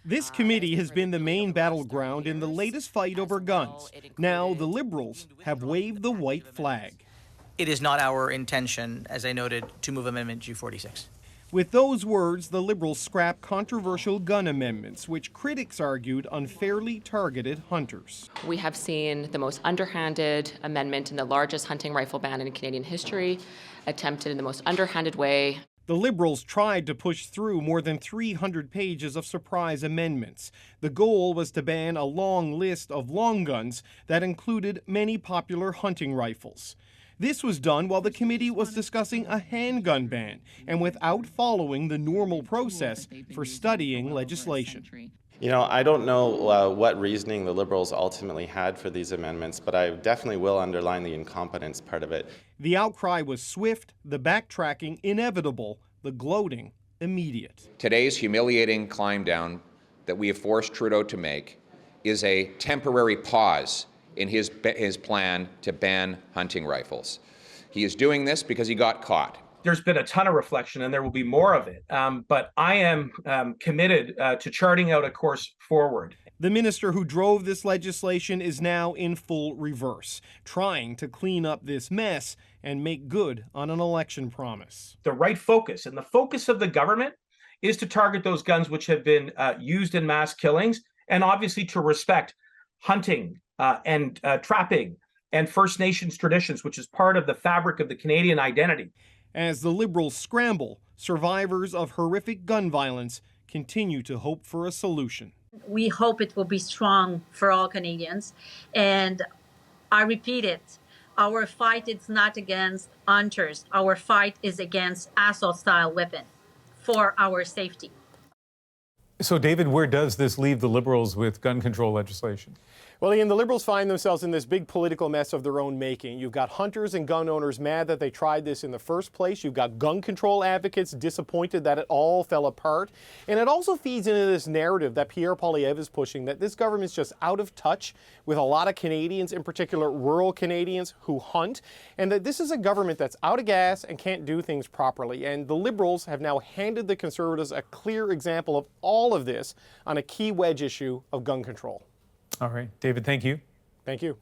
This committee has been the main battleground in the latest fight over guns. Now the Liberals have waved the white flag. It is not our intention, as I noted, to move Amendment G46. With those words, the Liberals scrapped controversial gun amendments, which critics argued unfairly targeted hunters. We have seen the most underhanded amendment in the largest hunting rifle ban in Canadian history, attempted in the most underhanded way. The Liberals tried to push through more than 300 pages of surprise amendments. The goal was to ban a long list of long guns that included many popular hunting rifles. This was done while the committee was discussing a handgun ban and without following the normal process for studying legislation. You know, I don't know what reasoning the Liberals ultimately had for these amendments, but I definitely will underline the incompetence part of it. The outcry was swift, the backtracking inevitable, the gloating immediate. Today's humiliating climb down that we have forced Trudeau to make is a temporary pause in his plan to ban hunting rifles. He is doing this because he got caught. There's been a ton of reflection, and there will be more of it. But I am committed to charting out a course forward. The minister who drove this legislation is now in full reverse, trying to clean up this mess and make good on an election promise. The right focus, and the focus of the government, is to target those guns which have been used in mass killings, and obviously to respect hunting and trapping and First Nations traditions, which is part of the fabric of the Canadian identity. As the Liberals scramble, survivors of horrific gun violence continue to hope for a solution. We hope it will be strong for all Canadians. And I repeat it, our fight is not against hunters. Our fight is against assault-style weapons for our safety. So, David, where does this leave the Liberals with gun control legislation? Well, Ian, the Liberals find themselves in this big political mess of their own making. You've got hunters and gun owners mad that they tried this in the first place. You've got gun control advocates disappointed that it all fell apart. And it also feeds into this narrative that Pierre Poilievre is pushing, that this government's just out of touch with a lot of Canadians, in particular rural Canadians who hunt, and that this is a government that's out of gas and can't do things properly. And the Liberals have now handed the Conservatives a clear example of all of this on a key wedge issue of gun control. All right. David, thank you. Thank you.